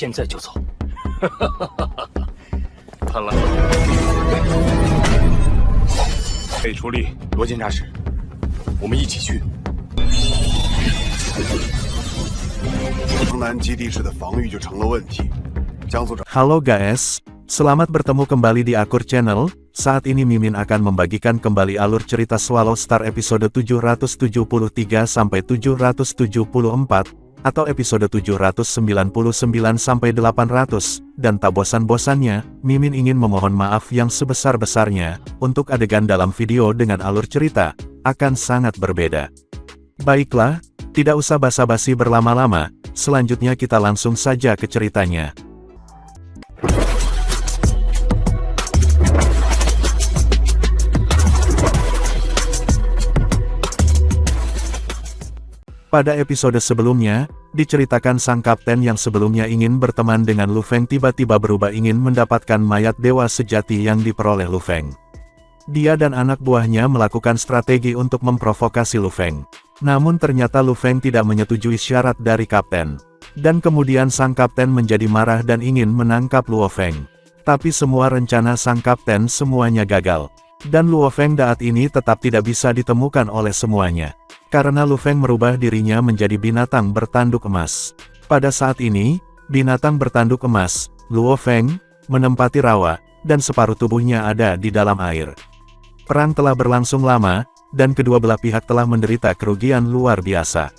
现在就走。看来可以出力，罗监察使，我们一起去。城南基地市的防御就成了问题。江组长。 Halo guys, selamat bertemu kembali di Akur Channel. Saat ini Mimin akan membagikan kembali alur cerita Swallow Star episode 773 sampai 774 atau episode 799 sampai 800 dan tak bosan-bosannya, Mimin ingin memohon maaf yang sebesar-besarnya untuk adegan dalam video dengan alur cerita akan sangat berbeda. Baiklah, tidak usah basa-basi berlama-lama, selanjutnya kita langsung saja ke ceritanya. Pada episode sebelumnya, diceritakan sang kapten yang sebelumnya ingin berteman dengan Lu Feng tiba-tiba berubah ingin mendapatkan mayat dewa sejati yang diperoleh Lu Feng. Dia dan anak buahnya melakukan strategi untuk memprovokasi Lu Feng. Namun ternyata Lu Feng tidak menyetujui syarat dari kapten. Dan kemudian sang kapten menjadi marah dan ingin menangkap Luo Feng. Tapi semua rencana sang kapten semuanya gagal. Dan Luo Feng saat ini tetap tidak bisa ditemukan oleh semuanya. Karena Lu Feng merubah dirinya menjadi binatang bertanduk emas. Pada saat ini, binatang bertanduk emas, Luo Feng, menempati rawa, dan separuh tubuhnya ada di dalam air. Perang telah berlangsung lama, dan kedua belah pihak telah menderita kerugian luar biasa.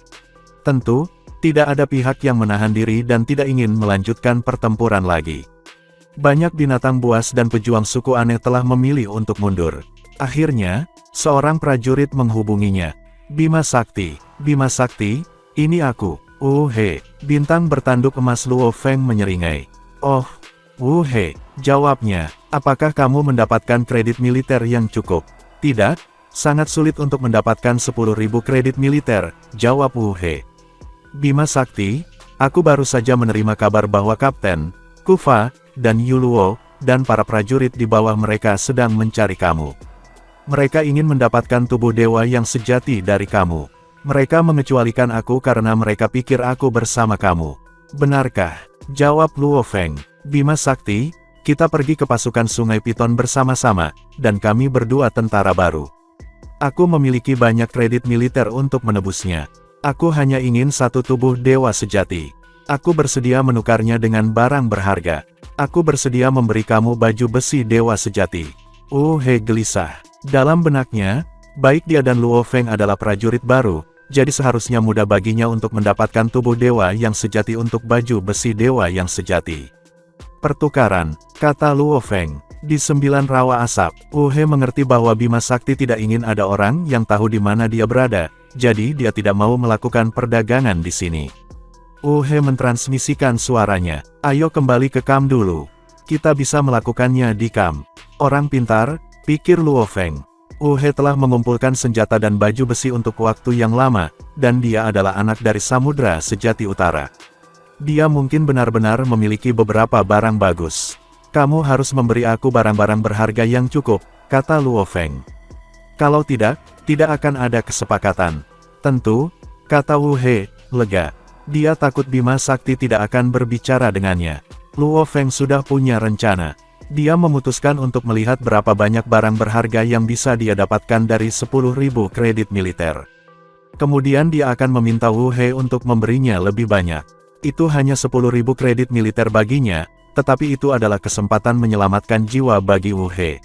Tentu, tidak ada pihak yang menahan diri dan tidak ingin melanjutkan pertempuran lagi. Banyak binatang buas dan pejuang suku aneh telah memilih untuk mundur. Akhirnya, seorang prajurit menghubunginya. Bima Sakti, ini aku, He, bintang bertanduk emas Luo Feng menyeringai. Oh, He, jawabnya, apakah kamu mendapatkan kredit militer yang cukup? Tidak, sangat sulit untuk mendapatkan 10.000 kredit militer, jawab He. Bima Sakti, aku baru saja menerima kabar bahwa Kapten, Kufa, dan Yuluo, dan para prajurit di bawah mereka sedang mencari kamu. Mereka ingin mendapatkan tubuh dewa yang sejati dari kamu. Mereka mengecualikan aku karena mereka pikir aku bersama kamu. Benarkah? Jawab Luo Feng. Bima Sakti, kita pergi ke pasukan Sungai Piton bersama-sama, dan kami berdua tentara baru. Aku memiliki banyak kredit militer untuk menebusnya. Aku hanya ingin satu tubuh dewa sejati. Aku bersedia menukarnya dengan barang berharga. Aku bersedia memberi kamu baju besi dewa sejati. He gelisah. Dalam benaknya, baik dia dan Luo Feng adalah prajurit baru, jadi seharusnya mudah baginya untuk mendapatkan tubuh dewa yang sejati untuk baju besi dewa yang sejati. Pertukaran, kata Luo Feng, di 9 rawa asap. He mengerti bahwa Bima Sakti tidak ingin ada orang yang tahu di mana dia berada, jadi dia tidak mau melakukan perdagangan di sini. He mentransmisikan suaranya, ayo kembali ke kamp dulu. Kita bisa melakukannya di kamp. Orang pintar, pikir Luo Feng. He telah mengumpulkan senjata dan baju besi untuk waktu yang lama, dan dia adalah anak dari Samudra Sejati Utara. Dia mungkin benar-benar memiliki beberapa barang bagus. Kamu harus memberi aku barang-barang berharga yang cukup, kata Luo Feng. Kalau tidak akan ada kesepakatan. Tentu, kata He, lega. Dia takut Bima Sakti tidak akan berbicara dengannya. Luo Feng sudah punya rencana. Dia memutuskan untuk melihat berapa banyak barang berharga yang bisa dia dapatkan dari 10.000 kredit militer. Kemudian dia akan meminta He untuk memberinya lebih banyak. Itu hanya 10.000 kredit militer baginya, tetapi itu adalah kesempatan menyelamatkan jiwa bagi He.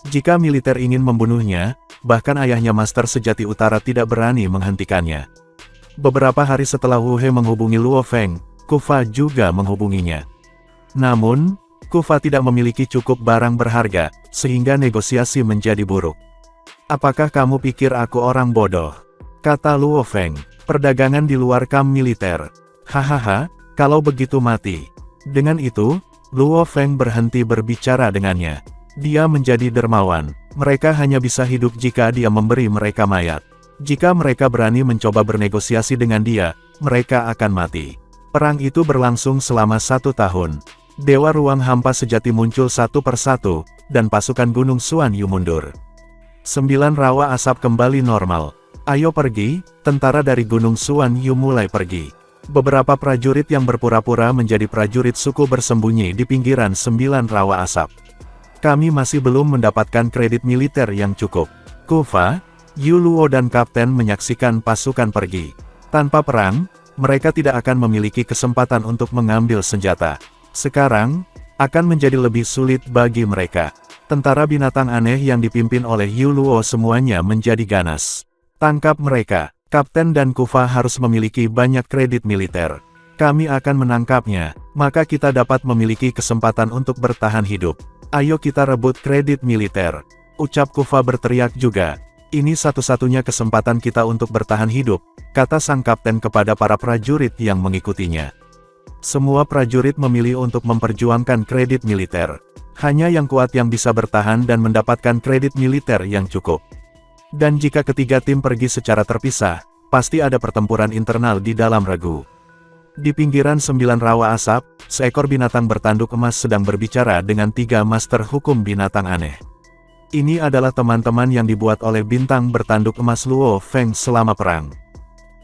Jika militer ingin membunuhnya, bahkan ayahnya Master Sejati Utara tidak berani menghentikannya. Beberapa hari setelah He menghubungi Luo Feng, Kufa juga menghubunginya. Namun, Kufa tidak memiliki cukup barang berharga, sehingga negosiasi menjadi buruk. Apakah kamu pikir aku orang bodoh? Kata Luo Feng, perdagangan di luar kamp militer. Hahaha, kalau begitu mati. Dengan itu, Luo Feng berhenti berbicara dengannya. Dia menjadi dermawan. Mereka hanya bisa hidup jika dia memberi mereka mayat. Jika mereka berani mencoba bernegosiasi dengan dia, mereka akan mati. Perang itu berlangsung selama 1 tahun. Dewa Ruang Hampa Sejati muncul satu persatu, dan pasukan Gunung Suan Yu mundur. 9 rawa asap kembali normal. Ayo pergi, tentara dari Gunung Suan Yu mulai pergi. Beberapa prajurit yang berpura-pura menjadi prajurit suku bersembunyi di pinggiran 9 rawa asap. Kami masih belum mendapatkan kredit militer yang cukup. Kufa, Yuluo dan Kapten menyaksikan pasukan pergi. Tanpa perang, mereka tidak akan memiliki kesempatan untuk mengambil senjata. Sekarang, akan menjadi lebih sulit bagi mereka. Tentara binatang aneh yang dipimpin oleh Yuluo semuanya menjadi ganas. Tangkap mereka. Kapten dan Kufa harus memiliki banyak kredit militer. Kami akan menangkapnya, maka kita dapat memiliki kesempatan untuk bertahan hidup. Ayo kita rebut kredit militer. Ucap Kufa berteriak juga. Ini satu-satunya kesempatan kita untuk bertahan hidup, kata sang kapten kepada para prajurit yang mengikutinya. Semua prajurit memilih untuk memperjuangkan kredit militer. Hanya yang kuat yang bisa bertahan dan mendapatkan kredit militer yang cukup. Dan jika ketiga tim pergi secara terpisah, pasti ada pertempuran internal di dalam regu. Di pinggiran 9 rawa asap, seekor binatang bertanduk emas sedang berbicara dengan 3 master hukum binatang aneh. Ini adalah teman-teman yang dibuat oleh bintang bertanduk emas Luo Feng selama perang.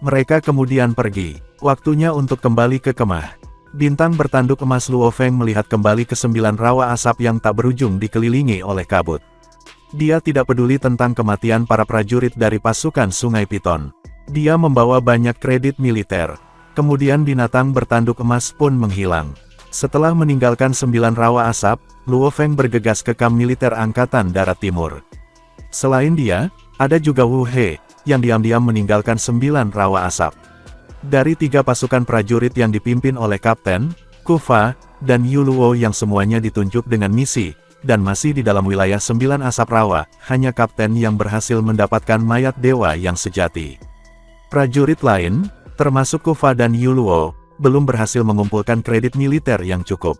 Mereka kemudian pergi. Waktunya untuk kembali ke kemah. Bintang bertanduk emas Luo Feng melihat kembali ke 9 rawa asap yang tak berujung dikelilingi oleh kabut. Dia tidak peduli tentang kematian para prajurit dari pasukan Sungai Piton. Dia membawa banyak kredit militer. Kemudian binatang bertanduk emas pun menghilang. Setelah meninggalkan 9 rawa asap, Luo Feng bergegas ke kamp militer Angkatan Darat Timur. Selain dia, ada juga Wu He, yang diam-diam meninggalkan 9 rawa asap. Dari 3 pasukan prajurit yang dipimpin oleh Kapten, Kufa, dan Yuluo yang semuanya ditunjuk dengan misi, dan masih di dalam wilayah 9 asap rawa, hanya Kapten yang berhasil mendapatkan mayat dewa yang sejati. Prajurit lain, termasuk Kufa dan Yuluo, belum berhasil mengumpulkan kredit militer yang cukup.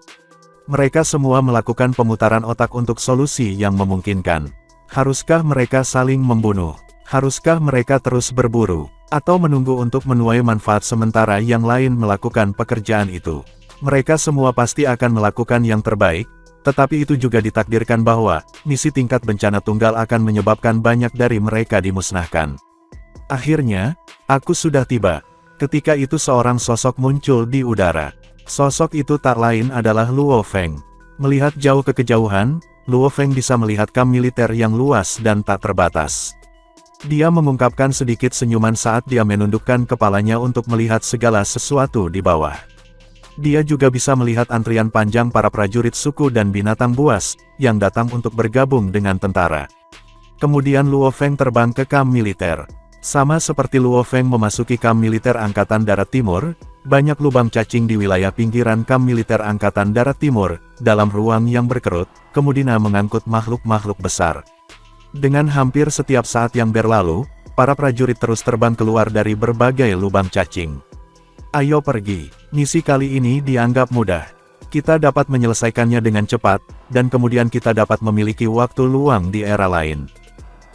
Mereka semua melakukan pemutaran otak untuk solusi yang memungkinkan. Haruskah mereka saling membunuh? Haruskah mereka terus berburu? Atau menunggu untuk menuai manfaat sementara yang lain melakukan pekerjaan itu? Mereka semua pasti akan melakukan yang terbaik, tetapi itu juga ditakdirkan bahwa, misi tingkat bencana tunggal akan menyebabkan banyak dari mereka dimusnahkan. Akhirnya, aku sudah tiba. Ketika itu seorang sosok muncul di udara. Sosok itu tak lain adalah Luo Feng. Melihat jauh ke kejauhan, Luo Feng bisa melihat kamp militer yang luas dan tak terbatas. Dia mengungkapkan sedikit senyuman saat dia menundukkan kepalanya untuk melihat segala sesuatu di bawah. Dia juga bisa melihat antrian panjang para prajurit suku dan binatang buas, yang datang untuk bergabung dengan tentara. Kemudian Luo Feng terbang ke kamp militer. Sama seperti Luo Feng memasuki kamp militer Angkatan Darat Timur, banyak lubang cacing di wilayah pinggiran kamp militer Angkatan Darat Timur, dalam ruang yang berkerut, kemudian mengangkut makhluk-makhluk besar. Dengan hampir setiap saat yang berlalu, para prajurit terus terbang keluar dari berbagai lubang cacing. Ayo pergi, misi kali ini dianggap mudah. Kita dapat menyelesaikannya dengan cepat, dan kemudian kita dapat memiliki waktu luang di era lain.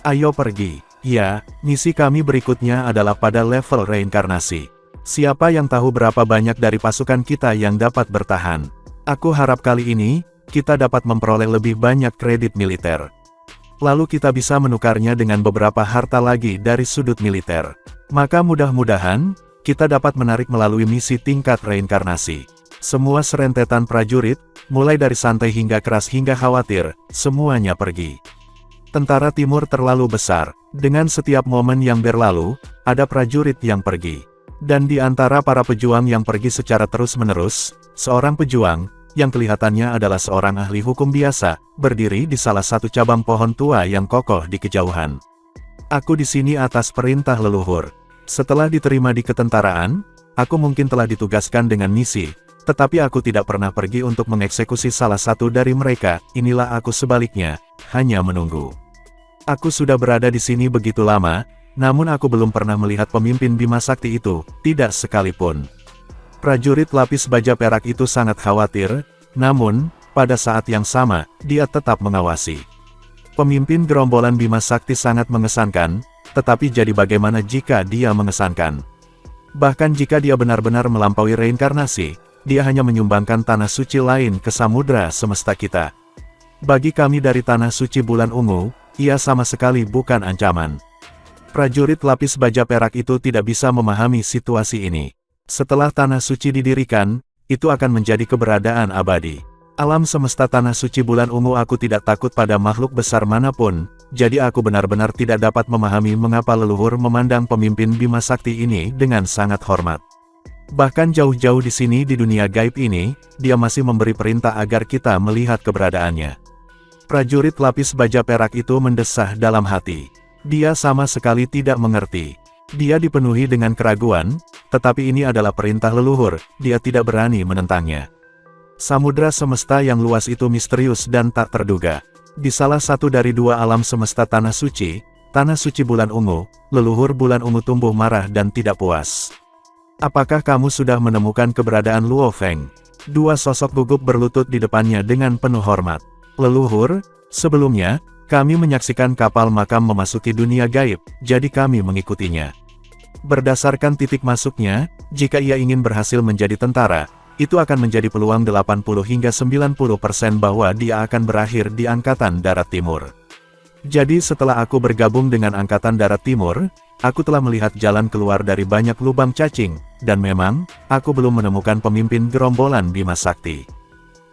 Ayo pergi. Ya, misi kami berikutnya adalah pada level reinkarnasi. Siapa yang tahu berapa banyak dari pasukan kita yang dapat bertahan? Aku harap kali ini, kita dapat memperoleh lebih banyak kredit militer. Lalu kita bisa menukarnya dengan beberapa harta lagi dari sudut militer. Maka mudah-mudahan, kita dapat menarik melalui misi tingkat reinkarnasi. Semua serentetan prajurit, mulai dari santai hingga keras hingga khawatir, semuanya pergi. Tentara timur terlalu besar. Dengan setiap momen yang berlalu, ada prajurit yang pergi. Dan di antara para pejuang yang pergi secara terus-menerus, seorang pejuang, yang kelihatannya adalah seorang ahli hukum biasa, berdiri di salah satu cabang pohon tua yang kokoh di kejauhan. Aku di sini atas perintah leluhur. Setelah diterima di ketentaraan, aku mungkin telah ditugaskan dengan misi, tetapi aku tidak pernah pergi untuk mengeksekusi salah satu dari mereka. Inilah aku sebaliknya, hanya menunggu. Aku sudah berada di sini begitu lama, namun aku belum pernah melihat pemimpin Bima Sakti itu, tidak sekalipun. Prajurit lapis baja perak itu sangat khawatir, namun, pada saat yang sama, dia tetap mengawasi. Pemimpin gerombolan Bima Sakti sangat mengesankan, tetapi jadi bagaimana jika dia mengesankan? Bahkan jika dia benar-benar melampaui reinkarnasi, dia hanya menyumbangkan tanah suci lain ke samudra semesta kita. Bagi kami dari tanah suci bulan ungu, ia sama sekali bukan ancaman. Prajurit lapis baja perak itu tidak bisa memahami situasi ini. Setelah Tanah Suci didirikan, itu akan menjadi keberadaan abadi. Alam semesta Tanah Suci Bulan Ungu, aku tidak takut pada makhluk besar manapun, jadi aku benar-benar tidak dapat memahami mengapa leluhur memandang pemimpin Bima Sakti ini dengan sangat hormat. Bahkan jauh-jauh di sini di dunia gaib ini, dia masih memberi perintah agar kita melihat keberadaannya. Prajurit lapis baja perak itu mendesah dalam hati. Dia sama sekali tidak mengerti. Dia dipenuhi dengan keraguan, tetapi ini adalah perintah leluhur, dia tidak berani menentangnya. Samudra semesta yang luas itu misterius dan tak terduga. Di salah satu dari dua alam semesta Tanah Suci Bulan Ungu, leluhur Bulan Ungu tumbuh marah dan tidak puas. Apakah kamu sudah menemukan keberadaan Luo Feng? Dua sosok gugup berlutut di depannya dengan penuh hormat. Leluhur, sebelumnya, kami menyaksikan kapal makam memasuki dunia gaib, jadi kami mengikutinya. Berdasarkan titik masuknya, jika ia ingin berhasil menjadi tentara, itu akan menjadi peluang 80 hingga 90% bahwa dia akan berakhir di Angkatan Darat Timur. Jadi setelah aku bergabung dengan Angkatan Darat Timur, aku telah melihat jalan keluar dari banyak lubang cacing, dan memang, aku belum menemukan pemimpin gerombolan Bima Sakti.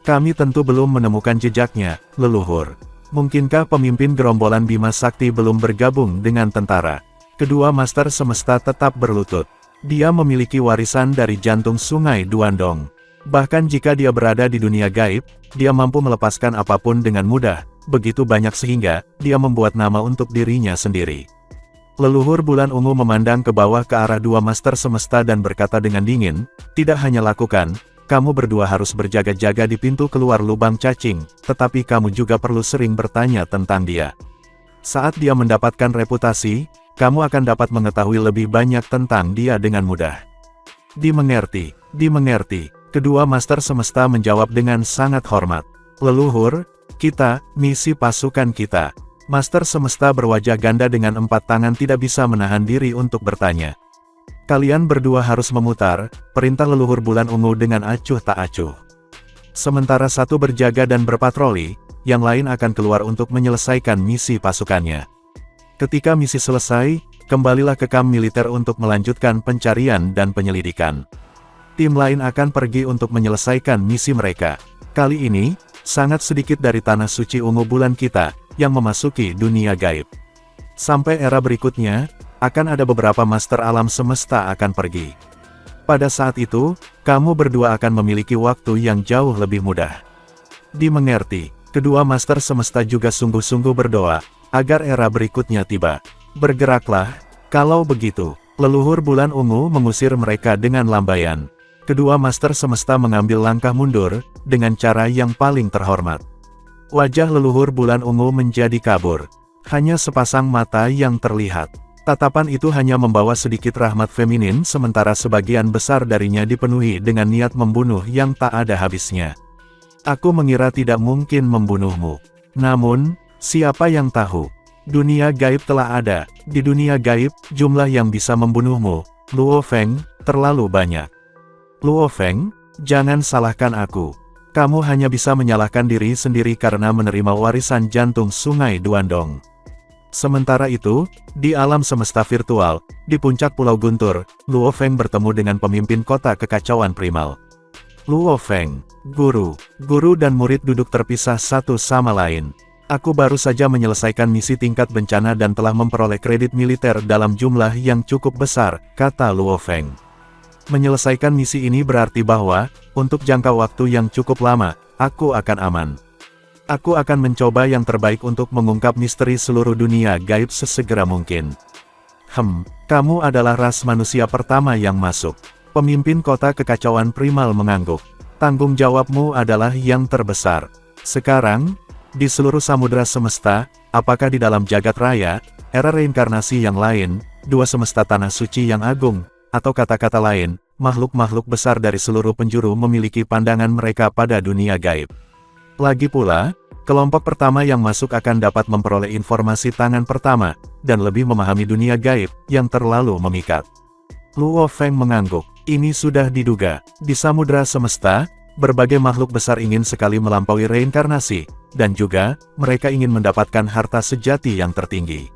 Kami tentu belum menemukan jejaknya, leluhur. Mungkinkah pemimpin gerombolan Bima Sakti belum bergabung dengan tentara? Kedua Master Semesta tetap berlutut. Dia memiliki warisan dari jantung Sungai Duandong. Bahkan jika dia berada di dunia gaib, dia mampu melepaskan apapun dengan mudah, begitu banyak sehingga, dia membuat nama untuk dirinya sendiri. Leluhur Bulan Ungu memandang ke bawah ke arah dua Master Semesta dan berkata dengan dingin, tidak hanya lakukan, kamu berdua harus berjaga-jaga di pintu keluar lubang cacing, tetapi kamu juga perlu sering bertanya tentang dia. Saat dia mendapatkan reputasi, kamu akan dapat mengetahui lebih banyak tentang dia dengan mudah. Dimengerti, dimengerti. Kedua Master Semesta menjawab dengan sangat hormat. Leluhur, kita, misi pasukan kita. Master Semesta berwajah ganda dengan 4 tangan tidak bisa menahan diri untuk bertanya. Kalian berdua harus memutar, perintah leluhur Bulan Ungu dengan acuh tak acuh. Sementara satu berjaga dan berpatroli, yang lain akan keluar untuk menyelesaikan misi pasukannya. Ketika misi selesai, kembalilah ke kamp militer untuk melanjutkan pencarian dan penyelidikan. Tim lain akan pergi untuk menyelesaikan misi mereka. Kali ini, sangat sedikit dari Tanah Suci Ungu Bulan kita, yang memasuki dunia gaib. Sampai era berikutnya, akan ada beberapa master alam semesta akan pergi. Pada saat itu, kamu berdua akan memiliki waktu yang jauh lebih mudah. Dimengerti, kedua master semesta juga sungguh-sungguh berdoa, agar era berikutnya tiba. Bergeraklah, kalau begitu. Leluhur Bulan Ungu mengusir mereka dengan lambaian. Kedua master semesta mengambil langkah mundur, dengan cara yang paling terhormat. Wajah leluhur Bulan Ungu menjadi kabur. Hanya sepasang mata yang terlihat. Tatapan itu hanya membawa sedikit rahmat feminin sementara sebagian besar darinya dipenuhi dengan niat membunuh yang tak ada habisnya. Aku mengira tidak mungkin membunuhmu. Namun, siapa yang tahu? Dunia gaib telah ada. Di dunia gaib, jumlah yang bisa membunuhmu, Luo Feng, terlalu banyak. Luo Feng, jangan salahkan aku. Kamu hanya bisa menyalahkan diri sendiri karena menerima warisan jantung Sungai Duandong. Sementara itu, di alam semesta virtual, di puncak Pulau Guntur, Luo Feng bertemu dengan pemimpin kota kekacauan primal. Luo Feng, guru dan murid duduk terpisah satu sama lain. Aku baru saja menyelesaikan misi tingkat bencana dan telah memperoleh kredit militer dalam jumlah yang cukup besar, kata Luo Feng. Menyelesaikan misi ini berarti bahwa, untuk jangka waktu yang cukup lama, aku akan aman. Aku akan mencoba yang terbaik untuk mengungkap misteri seluruh dunia gaib sesegera mungkin. Kamu adalah ras manusia pertama yang masuk. Pemimpin kota kekacauan primal mengangguk. Tanggung jawabmu adalah yang terbesar. Sekarang, di seluruh samudera semesta, apakah di dalam jagat raya, era reinkarnasi yang lain, dua semesta tanah suci yang agung, atau kata-kata lain, makhluk-makhluk besar dari seluruh penjuru memiliki pandangan mereka pada dunia gaib. Lagi pula, kelompok pertama yang masuk akan dapat memperoleh informasi tangan pertama, dan lebih memahami dunia gaib, yang terlalu memikat. Luo Feng mengangguk. Ini sudah diduga. Di samudera semesta, berbagai makhluk besar ingin sekali melampaui reinkarnasi, dan juga, mereka ingin mendapatkan harta sejati yang tertinggi.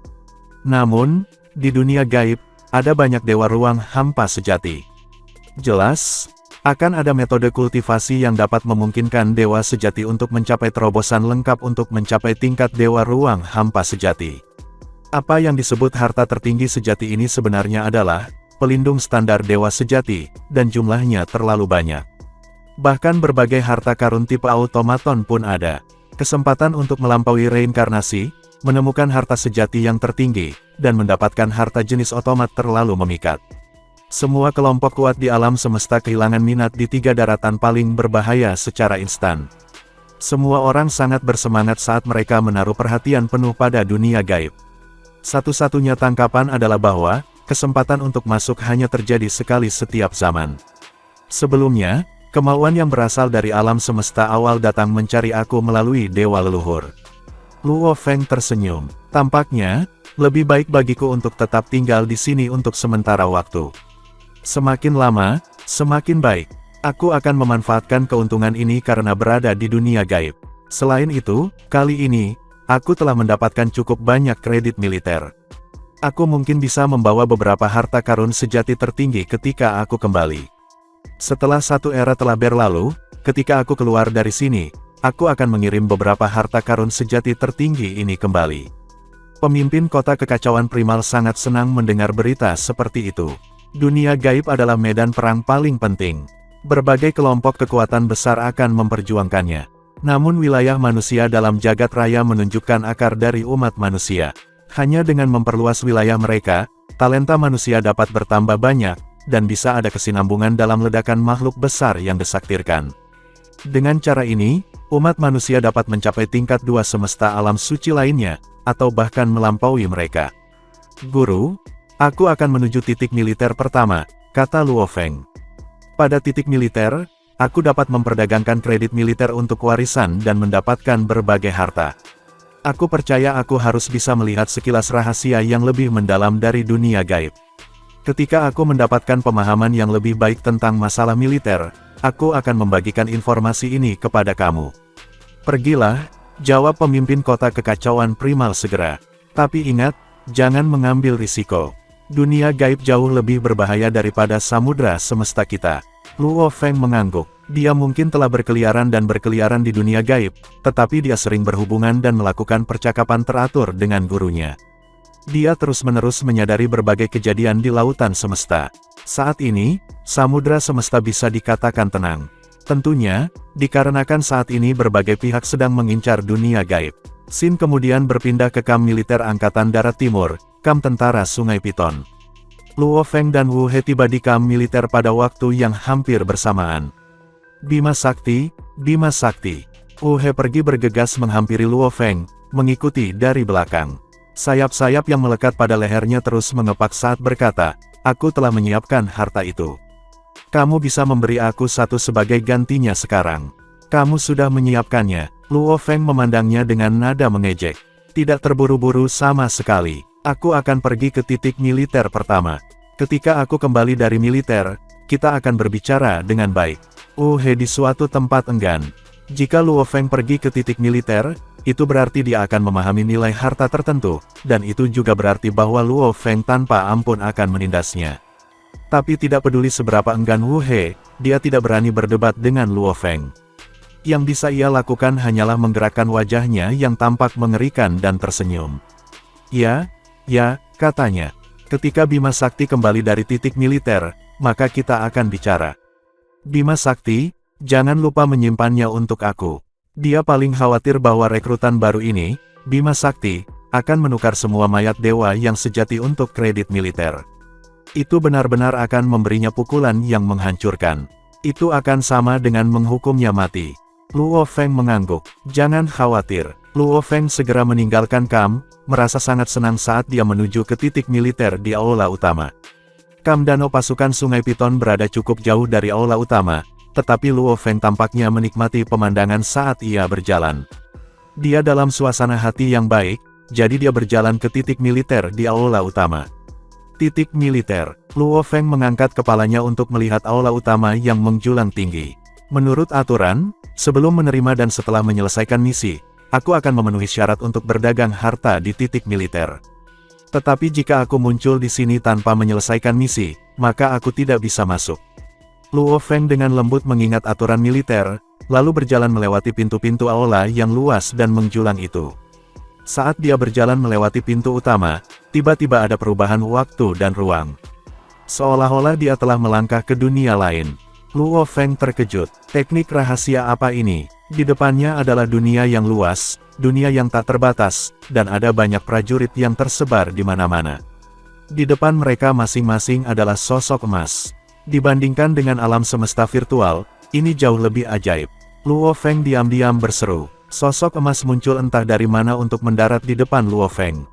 Namun, di dunia gaib, ada banyak dewa ruang hampa sejati. Jelas, akan ada metode kultivasi yang dapat memungkinkan dewa sejati untuk mencapai terobosan lengkap untuk mencapai tingkat dewa ruang hampa sejati. Apa yang disebut harta tertinggi sejati ini sebenarnya adalah pelindung standar dewa sejati, dan jumlahnya terlalu banyak. Bahkan berbagai harta karun tipe automaton pun ada. Kesempatan untuk melampaui reinkarnasi, menemukan harta sejati yang tertinggi, dan mendapatkan harta jenis otomat terlalu memikat. Semua kelompok kuat di alam semesta kehilangan minat di 3 daratan paling berbahaya secara instan. Semua orang sangat bersemangat saat mereka menaruh perhatian penuh pada dunia gaib. Satu-satunya tangkapan adalah bahwa, kesempatan untuk masuk hanya terjadi sekali setiap zaman. Sebelumnya, kemauan yang berasal dari alam semesta awal datang mencari aku melalui dewa leluhur. Luo Feng tersenyum. Tampaknya, lebih baik bagiku untuk tetap tinggal di sini untuk sementara waktu. Semakin lama, semakin baik. Aku akan memanfaatkan keuntungan ini karena berada di dunia gaib. Selain itu, kali ini, aku telah mendapatkan cukup banyak kredit militer. Aku mungkin bisa membawa beberapa harta karun sejati tertinggi ketika aku kembali. Setelah satu era telah berlalu, ketika aku keluar dari sini, aku akan mengirim beberapa harta karun sejati tertinggi ini kembali. Pemimpin kota kekacauan primal sangat senang mendengar berita seperti itu. Dunia gaib adalah medan perang paling penting. Berbagai kelompok kekuatan besar akan memperjuangkannya. Namun wilayah manusia dalam jagat raya menunjukkan akar dari umat manusia. Hanya dengan memperluas wilayah mereka, talenta manusia dapat bertambah banyak, dan bisa ada kesinambungan dalam ledakan makhluk besar yang disaktirkan. Dengan cara ini, umat manusia dapat mencapai tingkat 2 semesta alam suci lainnya, atau bahkan melampaui mereka. Guru, aku akan menuju titik militer pertama, kata Luo Feng. Pada titik militer, aku dapat memperdagangkan kredit militer untuk warisan dan mendapatkan berbagai harta. Aku percaya aku harus bisa melihat sekilas rahasia yang lebih mendalam dari dunia gaib. Ketika aku mendapatkan pemahaman yang lebih baik tentang masalah militer, aku akan membagikan informasi ini kepada kamu. Pergilah, jawab pemimpin kota kekacauan primal segera. Tapi ingat, jangan mengambil risiko. Dunia gaib jauh lebih berbahaya daripada samudra semesta kita. Luo Feng mengangguk. Dia mungkin telah berkeliaran di dunia gaib, tetapi dia sering berhubungan dan melakukan percakapan teratur dengan gurunya. Dia terus-menerus menyadari berbagai kejadian di lautan semesta. Saat ini, samudra semesta bisa dikatakan tenang. Tentunya, dikarenakan saat ini berbagai pihak sedang mengincar dunia gaib. Xin kemudian berpindah ke kamp militer Angkatan Darat Timur, kamp tentara Sungai Piton. Luo Feng dan Wu He tiba di kamp militer pada waktu yang hampir bersamaan. Bima Sakti, Bima Sakti. Wu He pergi bergegas menghampiri Luo Feng, mengikuti dari belakang. Sayap-sayap yang melekat pada lehernya terus mengepak saat berkata, aku telah menyiapkan harta itu. Kamu bisa memberi aku satu sebagai gantinya sekarang. Kamu sudah menyiapkannya. Luo Feng memandangnya dengan nada mengejek. Tidak terburu-buru sama sekali. Aku akan pergi ke titik militer pertama. Ketika aku kembali dari militer, kita akan berbicara dengan baik. He di suatu tempat enggan. Jika Luo Feng pergi ke titik militer, itu berarti dia akan memahami nilai harta tertentu, dan itu juga berarti bahwa Luo Feng tanpa ampun akan menindasnya. Tapi tidak peduli seberapa enggan Wu He, dia tidak berani berdebat dengan Luo Feng. Yang bisa ia lakukan hanyalah menggerakkan wajahnya yang tampak mengerikan dan tersenyum. Ya, katanya. Ketika Bima Sakti kembali dari titik militer, maka kita akan bicara. Bima Sakti, jangan lupa menyimpannya untuk aku. Dia paling khawatir bahwa rekrutan baru ini, Bima Sakti, akan menukar semua mayat dewa yang sejati untuk kredit militer. Itu benar-benar akan memberinya pukulan yang menghancurkan. Itu akan sama dengan menghukumnya mati. Luo Feng mengangguk. Jangan khawatir. Luo Feng segera meninggalkan kamp, merasa sangat senang saat dia menuju ke titik militer di aula utama. Kamp danau pasukan Sungai Piton berada cukup jauh dari aula utama, tetapi Luo Feng tampaknya menikmati pemandangan saat ia berjalan. Dia dalam suasana hati yang baik, jadi dia berjalan ke titik militer di aula utama. Titik militer. Luo Feng mengangkat kepalanya untuk melihat aula utama yang menjulang tinggi. Menurut aturan, sebelum menerima dan setelah menyelesaikan misi, aku akan memenuhi syarat untuk berdagang harta di titik militer. Tetapi jika aku muncul di sini tanpa menyelesaikan misi, maka aku tidak bisa masuk. Luo Feng dengan lembut mengingat aturan militer, lalu berjalan melewati pintu-pintu aula yang luas dan menjulang itu. Saat dia berjalan melewati pintu utama, tiba-tiba ada perubahan waktu dan ruang. Seolah-olah dia telah melangkah ke dunia lain. Luo Feng terkejut. Teknik rahasia apa ini? Di depannya adalah dunia yang luas, dunia yang tak terbatas, dan ada banyak prajurit yang tersebar di mana-mana. Di depan mereka masing-masing adalah sosok emas. Dibandingkan dengan alam semesta virtual, ini jauh lebih ajaib. Luo Feng diam-diam berseru. Sosok emas muncul entah dari mana untuk mendarat di depan Luo Feng.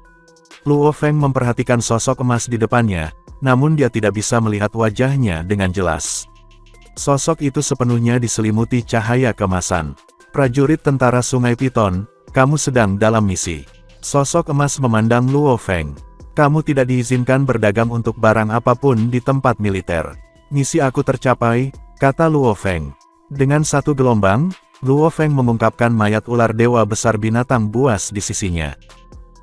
Luo Feng memperhatikan sosok emas di depannya, namun dia tidak bisa melihat wajahnya dengan jelas. Sosok itu sepenuhnya diselimuti cahaya keemasan. Prajurit tentara Sungai Piton, kamu sedang dalam misi. Sosok emas memandang Luo Feng. Kamu tidak diizinkan berdagang untuk barang apapun di tempat militer. Misi aku tercapai, kata Luo Feng. Dengan satu gelombang, Luo Feng mengungkapkan mayat ular dewa besar binatang buas di sisinya.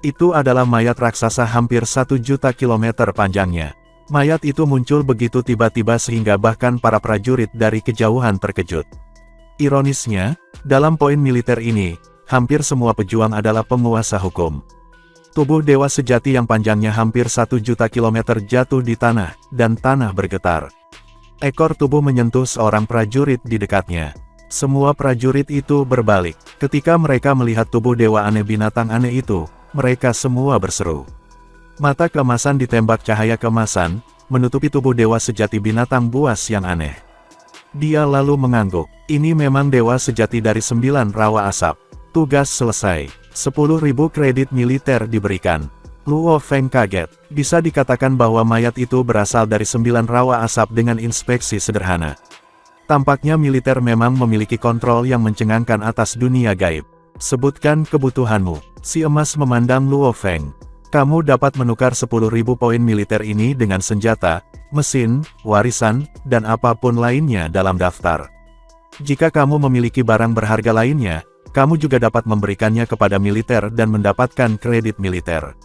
Itu adalah mayat raksasa hampir 1 juta kilometer panjangnya. Mayat itu muncul begitu tiba-tiba sehingga bahkan para prajurit dari kejauhan terkejut. Ironisnya, dalam poin militer ini, hampir semua pejuang adalah penguasa hukum. Tubuh dewa sejati yang panjangnya hampir 1 juta kilometer jatuh di tanah, dan tanah bergetar. Ekor tubuh menyentuh seorang prajurit di dekatnya. Semua prajurit itu berbalik. Ketika mereka melihat tubuh dewa aneh binatang aneh itu, mereka semua berseru. Mata keemasan ditembak cahaya keemasan, menutupi tubuh dewa sejati binatang buas yang aneh. Dia lalu mengangguk. Ini memang dewa sejati dari 9 rawa asap. Tugas selesai. 10.000 kredit militer diberikan. Luo Feng kaget. Bisa dikatakan bahwa mayat itu berasal dari 9 rawa asap dengan inspeksi sederhana. Tampaknya militer memang memiliki kontrol yang mencengangkan atas dunia gaib. Sebutkan kebutuhanmu. Si emas memandang Luo Feng. Kamu dapat menukar 10.000 poin militer ini dengan senjata, mesin, warisan, dan apapun lainnya dalam daftar. Jika kamu memiliki barang berharga lainnya, kamu juga dapat memberikannya kepada militer dan mendapatkan kredit militer.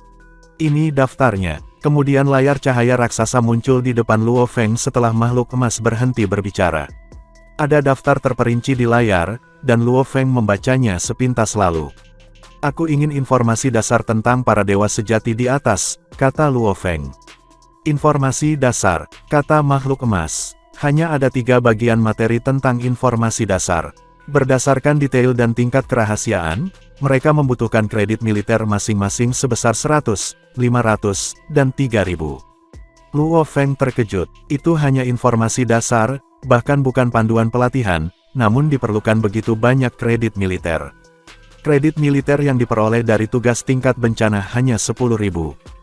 Ini daftarnya. Kemudian layar cahaya raksasa muncul di depan Luo Feng setelah makhluk emas berhenti berbicara. Ada daftar terperinci di layar, dan Luo Feng membacanya sepintas lalu. Aku ingin informasi dasar tentang para dewa sejati di atas, kata Luo Feng. Informasi dasar, kata makhluk emas. Hanya ada 3 bagian materi tentang informasi dasar. Berdasarkan detail dan tingkat kerahasiaan, mereka membutuhkan kredit militer masing-masing sebesar 100, 500, dan 3.000. Luo Feng terkejut. Itu hanya informasi dasar, bahkan bukan panduan pelatihan, namun diperlukan begitu banyak kredit militer. Kredit militer yang diperoleh dari tugas tingkat bencana hanya 10.000.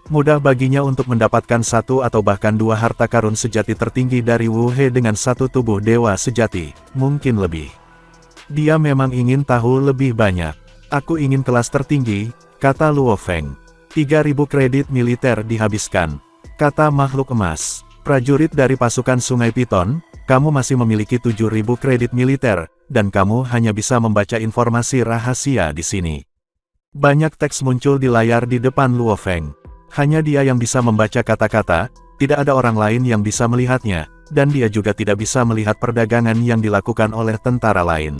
Mudah baginya untuk mendapatkan 1 atau bahkan 2 harta karun sejati tertinggi dari Wu He dengan 1 tubuh dewa sejati, mungkin lebih. Dia memang ingin tahu lebih banyak. Aku ingin kelas tertinggi, kata Luo Feng. 3.000 kredit militer dihabiskan, kata makhluk emas. Prajurit dari pasukan Sungai Piton, kamu masih memiliki 7.000 kredit militer, dan kamu hanya bisa membaca informasi rahasia di sini. Banyak teks muncul di layar di depan Luo Feng. Hanya dia yang bisa membaca kata-kata, tidak ada orang lain yang bisa melihatnya, dan dia juga tidak bisa melihat perdagangan yang dilakukan oleh tentara lain.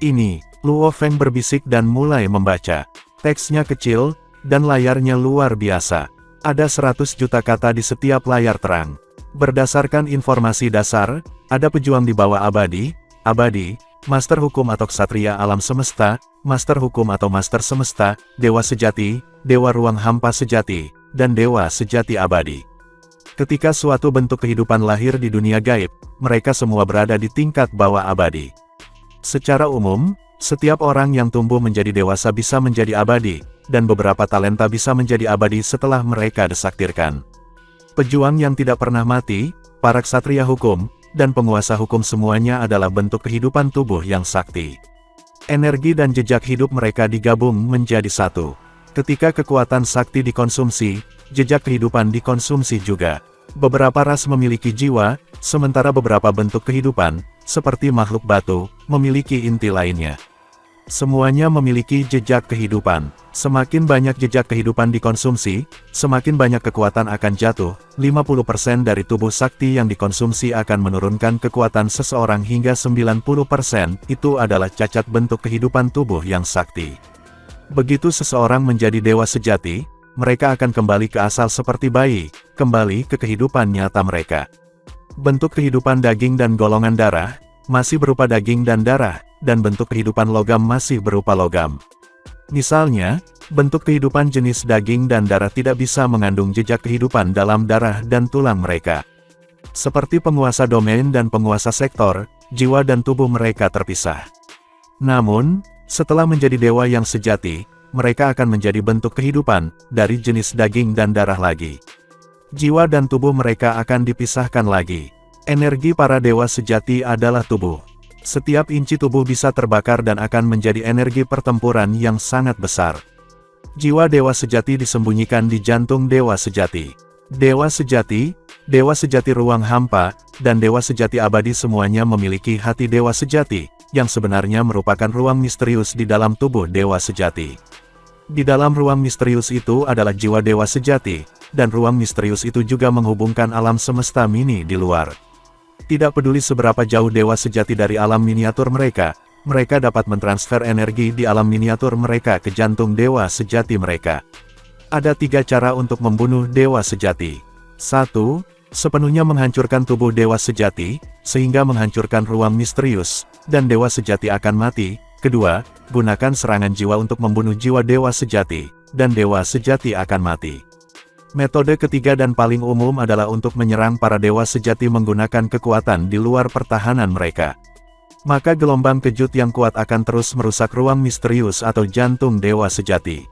Ini, Luo Feng berbisik dan mulai membaca. Teksnya kecil, dan layarnya luar biasa. Ada 100 juta kata di setiap layar terang. Berdasarkan informasi dasar, ada pejuang di bawah abadi, master hukum atau ksatria alam semesta, master hukum atau master semesta, dewa sejati, dewa ruang hampa sejati, dan dewa sejati abadi. Ketika suatu bentuk kehidupan lahir di dunia gaib, mereka semua berada di tingkat bawah abadi. Secara umum, setiap orang yang tumbuh menjadi dewasa bisa menjadi abadi, dan beberapa talenta bisa menjadi abadi setelah mereka disaktirkan. Pejuang yang tidak pernah mati, para ksatria hukum, dan penguasa hukum semuanya adalah bentuk kehidupan tubuh yang sakti. Energi dan jejak hidup mereka digabung menjadi satu. Ketika kekuatan sakti dikonsumsi, jejak kehidupan dikonsumsi juga. Beberapa ras memiliki jiwa, sementara beberapa bentuk kehidupan, seperti makhluk batu, memiliki inti lainnya. Semuanya memiliki jejak kehidupan. Semakin banyak jejak kehidupan dikonsumsi, semakin banyak kekuatan akan jatuh. 50% dari tubuh sakti yang dikonsumsi akan menurunkan kekuatan seseorang hingga 90%. Itu adalah cacat bentuk kehidupan tubuh yang sakti. Begitu seseorang menjadi dewa sejati, mereka akan kembali ke asal seperti bayi, kembali ke kehidupan nyata mereka. Bentuk kehidupan daging dan golongan darah masih berupa daging dan darah, dan bentuk kehidupan logam masih berupa logam. Misalnya, bentuk kehidupan jenis daging dan darah tidak bisa mengandung jejak kehidupan dalam darah dan tulang mereka. Seperti penguasa domain dan penguasa sektor, jiwa dan tubuh mereka terpisah. Namun, setelah menjadi dewa yang sejati, mereka akan menjadi bentuk kehidupan dari jenis daging dan darah lagi. Jiwa dan tubuh mereka akan dipisahkan lagi. Energi para dewa sejati adalah tubuh. Setiap inci tubuh bisa terbakar dan akan menjadi energi pertempuran yang sangat besar. Jiwa dewa sejati disembunyikan di jantung dewa sejati. Dewa sejati ruang hampa, dan dewa sejati abadi semuanya memiliki hati dewa sejati, yang sebenarnya merupakan ruang misterius di dalam tubuh dewa sejati. Di dalam ruang misterius itu adalah jiwa dewa sejati, dan ruang misterius itu juga menghubungkan alam semesta mini di luar. Tidak peduli seberapa jauh dewa sejati dari alam miniatur mereka, mereka dapat mentransfer energi di alam miniatur mereka ke jantung dewa sejati mereka. Ada 3 cara untuk membunuh dewa sejati. 1. Sepenuhnya menghancurkan tubuh dewa sejati, sehingga menghancurkan ruang misterius, dan dewa sejati akan mati. 2. Gunakan serangan jiwa untuk membunuh jiwa dewa sejati, dan dewa sejati akan mati. Metode ketiga dan paling umum adalah untuk menyerang para dewa sejati menggunakan kekuatan di luar pertahanan mereka. Maka gelombang kejut yang kuat akan terus merusak ruang misterius atau jantung dewa sejati.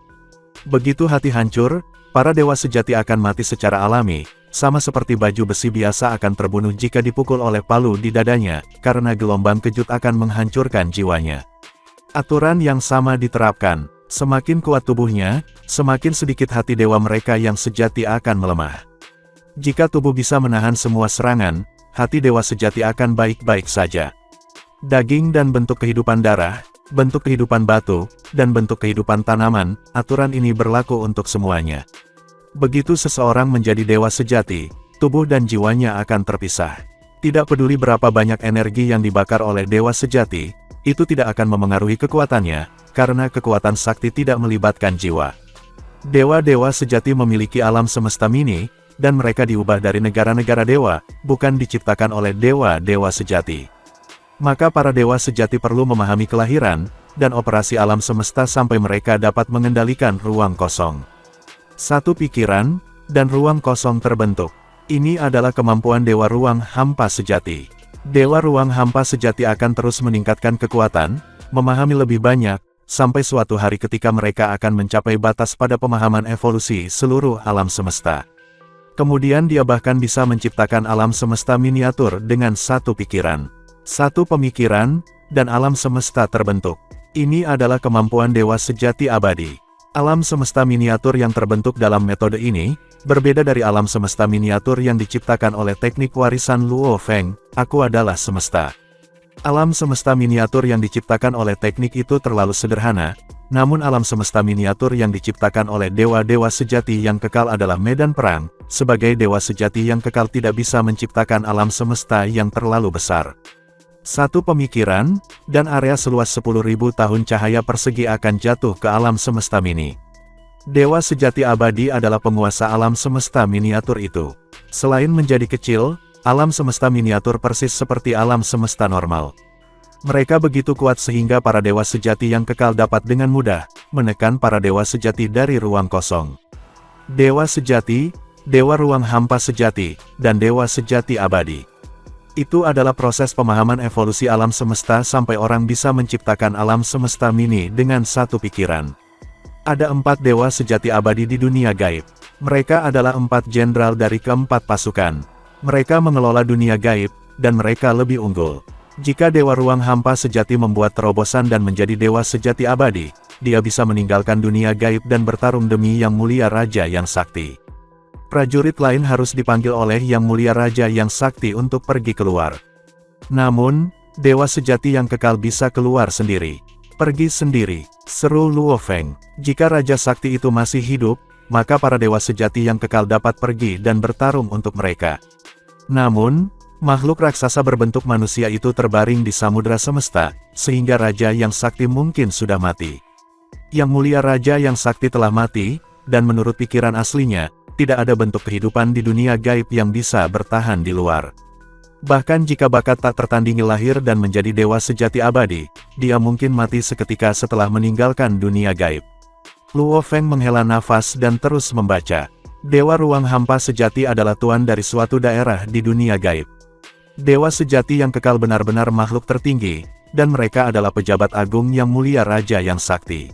Begitu hati hancur, para dewa sejati akan mati secara alami, sama seperti baju besi biasa akan terbunuh jika dipukul oleh palu di dadanya, karena gelombang kejut akan menghancurkan jiwanya. Aturan yang sama diterapkan. Semakin kuat tubuhnya, semakin sedikit hati dewa mereka yang sejati akan melemah. Jika tubuh bisa menahan semua serangan, hati dewa sejati akan baik-baik saja. Daging dan bentuk kehidupan darah, bentuk kehidupan batu, dan bentuk kehidupan tanaman, aturan ini berlaku untuk semuanya. Begitu seseorang menjadi dewa sejati, tubuh dan jiwanya akan terpisah. Tidak peduli berapa banyak energi yang dibakar oleh dewa sejati, itu tidak akan memengaruhi kekuatannya, karena kekuatan sakti tidak melibatkan jiwa. Dewa-dewa sejati memiliki alam semesta mini, dan mereka diubah dari negara-negara dewa, bukan diciptakan oleh dewa-dewa sejati. Maka para dewa sejati perlu memahami kelahiran, dan operasi alam semesta sampai mereka dapat mengendalikan ruang kosong. Satu pikiran, dan ruang kosong terbentuk. Ini adalah kemampuan dewa ruang hampa sejati. Dewa ruang hampa sejati akan terus meningkatkan kekuatan, memahami lebih banyak, sampai suatu hari ketika mereka akan mencapai batas pada pemahaman evolusi seluruh alam semesta. Kemudian dia bahkan bisa menciptakan alam semesta miniatur dengan satu pikiran. Satu pemikiran, dan alam semesta terbentuk. Ini adalah kemampuan dewa sejati abadi. Alam semesta miniatur yang terbentuk dalam metode ini, berbeda dari alam semesta miniatur yang diciptakan oleh teknik warisan Luo Feng, aku adalah semesta. Alam semesta miniatur yang diciptakan oleh teknik itu terlalu sederhana, namun alam semesta miniatur yang diciptakan oleh dewa-dewa sejati yang kekal adalah medan perang. Sebagai dewa sejati yang kekal tidak bisa menciptakan alam semesta yang terlalu besar. Satu pemikiran, dan area seluas 10.000 tahun cahaya persegi akan jatuh ke alam semesta mini. Dewa sejati abadi adalah penguasa alam semesta miniatur itu. Selain menjadi kecil, alam semesta miniatur persis seperti alam semesta normal. Mereka begitu kuat sehingga para dewa sejati yang kekal dapat dengan mudah menekan para dewa sejati dari ruang kosong. Dewa sejati, dewa ruang hampa sejati, dan dewa sejati abadi. Itu adalah proses pemahaman evolusi alam semesta sampai orang bisa menciptakan alam semesta mini dengan satu pikiran. Ada 4 dewa sejati abadi di dunia gaib. Mereka adalah 4 jenderal dari keempat pasukan. Mereka mengelola dunia gaib, dan mereka lebih unggul. Jika dewa ruang hampa sejati membuat terobosan dan menjadi dewa sejati abadi, dia bisa meninggalkan dunia gaib dan bertarung demi Yang Mulia Raja yang Sakti. Prajurit lain harus dipanggil oleh Yang Mulia Raja yang Sakti untuk pergi keluar. Namun, dewa sejati yang kekal bisa keluar sendiri. Pergi sendiri, seru Luo Feng. Jika Raja Sakti itu masih hidup, maka para dewa sejati yang kekal dapat pergi dan bertarung untuk mereka. Namun, makhluk raksasa berbentuk manusia itu terbaring di samudera semesta, sehingga Raja yang Sakti mungkin sudah mati. Yang mulia Raja yang Sakti telah mati, dan menurut pikiran aslinya, tidak ada bentuk kehidupan di dunia gaib yang bisa bertahan di luar. Bahkan jika bakat tak tertandingi lahir dan menjadi dewa sejati abadi, dia mungkin mati seketika setelah meninggalkan dunia gaib. Luo Feng menghela nafas dan terus membaca. Dewa ruang hampa sejati adalah tuan dari suatu daerah di dunia gaib. Dewa sejati yang kekal benar-benar makhluk tertinggi, dan mereka adalah pejabat agung yang mulia Raja yang Sakti.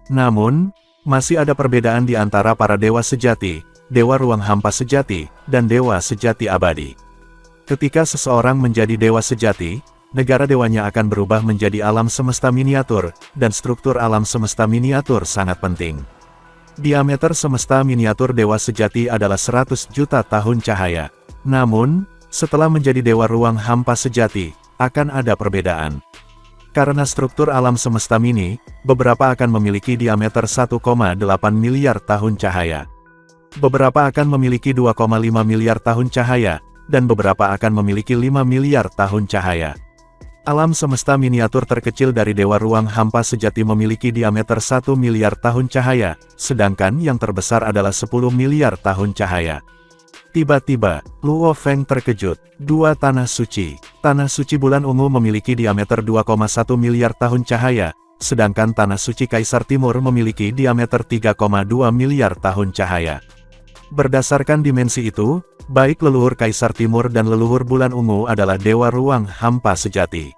Namun, masih ada perbedaan di antara para dewa sejati, dewa ruang hampa sejati, dan dewa sejati abadi. Ketika seseorang menjadi dewa sejati, negara dewanya akan berubah menjadi alam semesta miniatur, dan struktur alam semesta miniatur sangat penting. Diameter semesta miniatur dewa sejati adalah 100 juta tahun cahaya. Namun, setelah menjadi dewa ruang hampa sejati, akan ada perbedaan. Karena struktur alam semesta mini, beberapa akan memiliki diameter 1,8 miliar tahun cahaya. Beberapa akan memiliki 2,5 miliar tahun cahaya, dan beberapa akan memiliki 5 miliar tahun cahaya. Alam semesta miniatur terkecil dari dewa ruang hampa sejati memiliki diameter 1 miliar tahun cahaya, sedangkan yang terbesar adalah 10 miliar tahun cahaya. Tiba-tiba, Luo Feng terkejut. Dua tanah suci. Tanah suci bulan ungu memiliki diameter 2,1 miliar tahun cahaya, sedangkan tanah suci Kaisar Timur memiliki diameter 3,2 miliar tahun cahaya. Berdasarkan dimensi itu, baik leluhur Kaisar Timur dan leluhur bulan ungu adalah dewa ruang hampa sejati.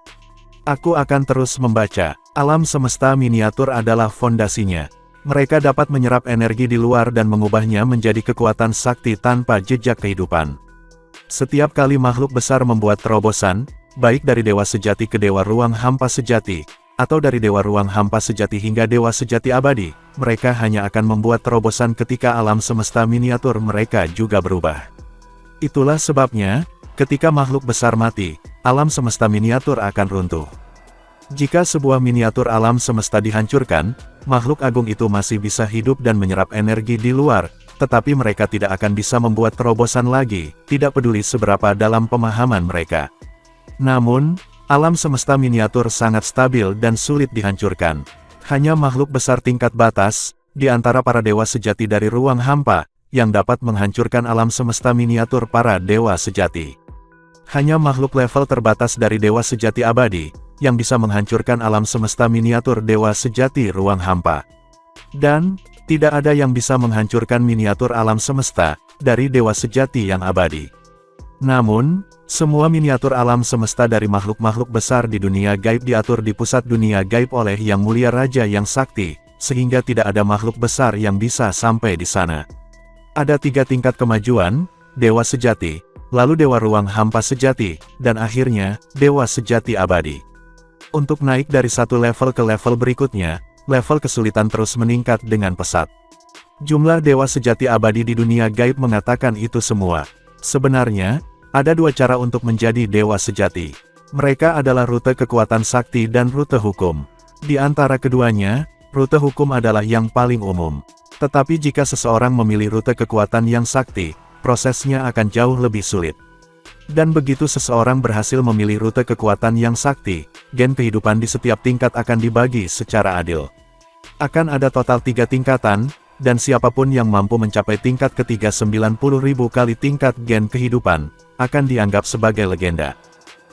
Aku akan terus membaca. Alam semesta miniatur adalah fondasinya. Mereka dapat menyerap energi di luar dan mengubahnya menjadi kekuatan sakti tanpa jejak kehidupan. Setiap kali makhluk besar membuat terobosan, baik dari dewa sejati ke dewa ruang hampa sejati, atau dari dewa ruang hampa sejati hingga dewa sejati abadi, mereka hanya akan membuat terobosan ketika alam semesta miniatur mereka juga berubah. Itulah sebabnya, ketika makhluk besar mati, alam semesta miniatur akan runtuh. Jika sebuah miniatur alam semesta dihancurkan, makhluk agung itu masih bisa hidup dan menyerap energi di luar, tetapi mereka tidak akan bisa membuat terobosan lagi, tidak peduli seberapa dalam pemahaman mereka. Namun, alam semesta miniatur sangat stabil dan sulit dihancurkan. Hanya makhluk besar tingkat batas, di antara para dewa sejati dari ruang hampa, yang dapat menghancurkan alam semesta miniatur para dewa sejati. Hanya makhluk level terbatas dari dewa sejati abadi, yang bisa menghancurkan alam semesta miniatur dewa sejati ruang hampa. Dan, tidak ada yang bisa menghancurkan miniatur alam semesta, dari dewa sejati yang abadi. Namun, semua miniatur alam semesta dari makhluk-makhluk besar di dunia gaib diatur di pusat dunia gaib oleh Yang Mulia Raja yang Sakti, sehingga tidak ada makhluk besar yang bisa sampai di sana. Ada 3 tingkat kemajuan, dewa sejati, lalu dewa ruang hampa sejati, dan akhirnya, dewa sejati abadi. Untuk naik dari satu level ke level berikutnya, level kesulitan terus meningkat dengan pesat. Jumlah dewa sejati abadi di dunia gaib mengatakan itu semua. Sebenarnya, ada 2 cara untuk menjadi dewa sejati. Mereka adalah rute kekuatan sakti dan rute hukum. Di antara keduanya, rute hukum adalah yang paling umum. Tetapi jika seseorang memilih rute kekuatan yang sakti, prosesnya akan jauh lebih sulit. Dan begitu seseorang berhasil memilih rute kekuatan yang sakti, gen kehidupan di setiap tingkat akan dibagi secara adil. Akan ada total 3 tingkatan, dan siapapun yang mampu mencapai tingkat ketiga 90.000 kali tingkat gen kehidupan, akan dianggap sebagai legenda.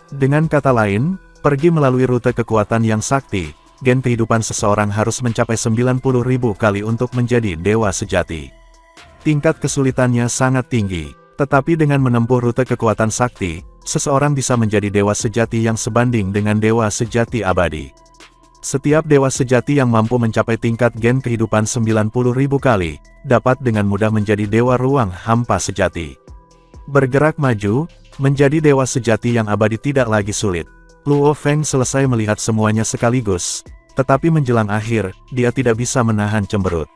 Dengan kata lain, pergi melalui rute kekuatan yang sakti, gen kehidupan seseorang harus mencapai 90.000 kali untuk menjadi dewa sejati. Tingkat kesulitannya sangat tinggi, tetapi dengan menempuh rute kekuatan sakti, seseorang bisa menjadi dewa sejati yang sebanding dengan dewa sejati abadi. Setiap dewa sejati yang mampu mencapai tingkat gen kehidupan 90.000 kali, dapat dengan mudah menjadi dewa ruang hampa sejati. Bergerak maju, menjadi dewa sejati yang abadi tidak lagi sulit. Luo Feng selesai melihat semuanya sekaligus, tetapi menjelang akhir, dia tidak bisa menahan cemberut.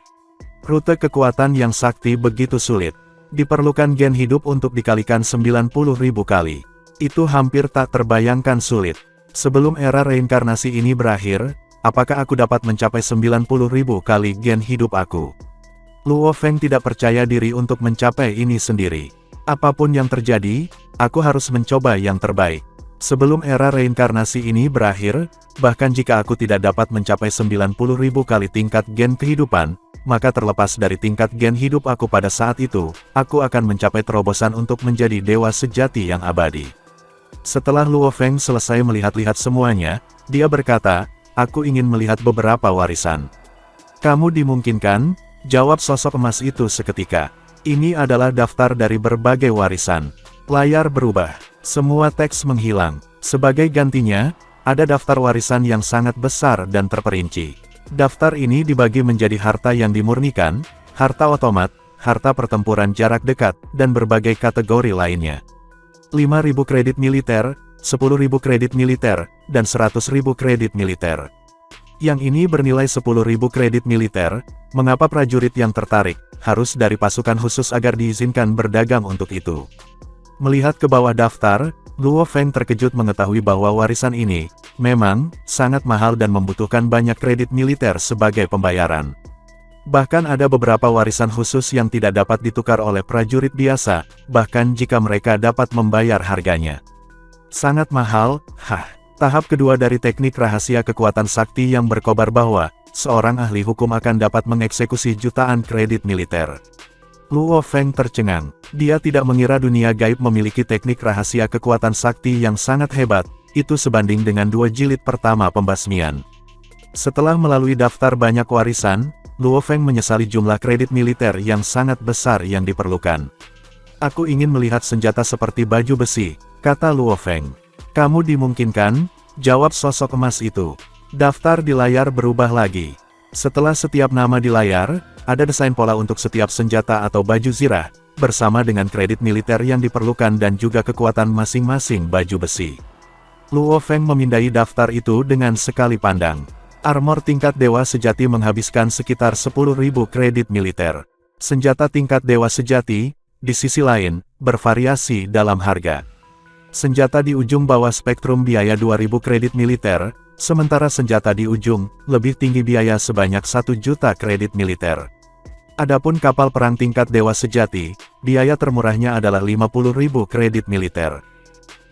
Rute kekuatan yang sakti begitu sulit. Diperlukan gen hidup untuk dikalikan 90.000 kali. Itu hampir tak terbayangkan sulit. Sebelum era reinkarnasi ini berakhir, apakah aku dapat mencapai 90.000 kali gen hidup aku? Luo Feng tidak percaya diri untuk mencapai ini sendiri. Apapun yang terjadi, aku harus mencoba yang terbaik. Sebelum era reinkarnasi ini berakhir, bahkan jika aku tidak dapat mencapai 90.000 kali tingkat gen kehidupan, maka terlepas dari tingkat gen hidup aku pada saat itu, aku akan mencapai terobosan untuk menjadi dewa sejati yang abadi. Setelah Luo Feng selesai melihat-lihat semuanya, dia berkata, aku ingin melihat beberapa warisan. Kamu dimungkinkan? Jawab sosok emas itu seketika. Ini adalah daftar dari berbagai warisan. Layar berubah. Semua teks menghilang. Sebagai gantinya, ada daftar warisan yang sangat besar dan terperinci. Daftar ini dibagi menjadi harta yang dimurnikan, harta otomat, harta pertempuran jarak dekat, dan berbagai kategori lainnya. 5.000 kredit militer, 10.000 kredit militer, dan 100.000 kredit militer. Yang ini bernilai 10.000 kredit militer. Mengapa prajurit yang tertarik harus dari pasukan khusus agar diizinkan berdagang untuk itu? Melihat ke bawah daftar, Luo Feng terkejut mengetahui bahwa warisan ini memang sangat mahal dan membutuhkan banyak kredit militer sebagai pembayaran. Bahkan ada beberapa warisan khusus yang tidak dapat ditukar oleh prajurit biasa, bahkan jika mereka dapat membayar harganya. Sangat mahal, Tahap kedua dari teknik rahasia kekuatan sakti yang berkobar bahwa seorang ahli hukum akan dapat mengeksekusi jutaan kredit militer. Luo Feng tercengang. Dia tidak mengira dunia gaib memiliki teknik rahasia kekuatan sakti yang sangat hebat, itu sebanding dengan 2 jilid pertama pembasmian. Setelah melalui daftar banyak warisan, Luo Feng menyesali jumlah kredit militer yang sangat besar yang diperlukan. Aku ingin melihat senjata seperti baju besi, kata Luo Feng. Kamu dimungkinkan? Jawab sosok emas itu. Daftar di layar berubah lagi. Setelah setiap nama di layar, ada desain pola untuk setiap senjata atau baju zirah, bersama dengan kredit militer yang diperlukan dan juga kekuatan masing-masing baju besi. Luo Feng memindai daftar itu dengan sekali pandang. Armor tingkat dewa sejati menghabiskan sekitar 10.000 kredit militer. Senjata tingkat dewa sejati, di sisi lain, bervariasi dalam harga. Senjata di ujung bawah spektrum biaya 2.000 kredit militer, sementara senjata di ujung, lebih tinggi biaya sebanyak 1 juta kredit militer. Adapun kapal perang tingkat dewa sejati, biaya termurahnya adalah 50.000 kredit militer.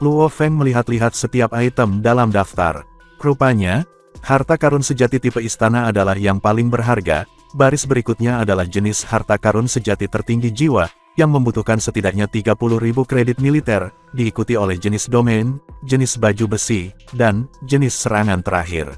Luo Feng melihat-lihat setiap item dalam daftar. Rupanya, harta karun sejati tipe istana adalah yang paling berharga, baris berikutnya adalah jenis harta karun sejati tertinggi jiwa, yang membutuhkan setidaknya 30.000 kredit militer, diikuti oleh jenis domain, jenis baju besi, dan jenis serangan terakhir.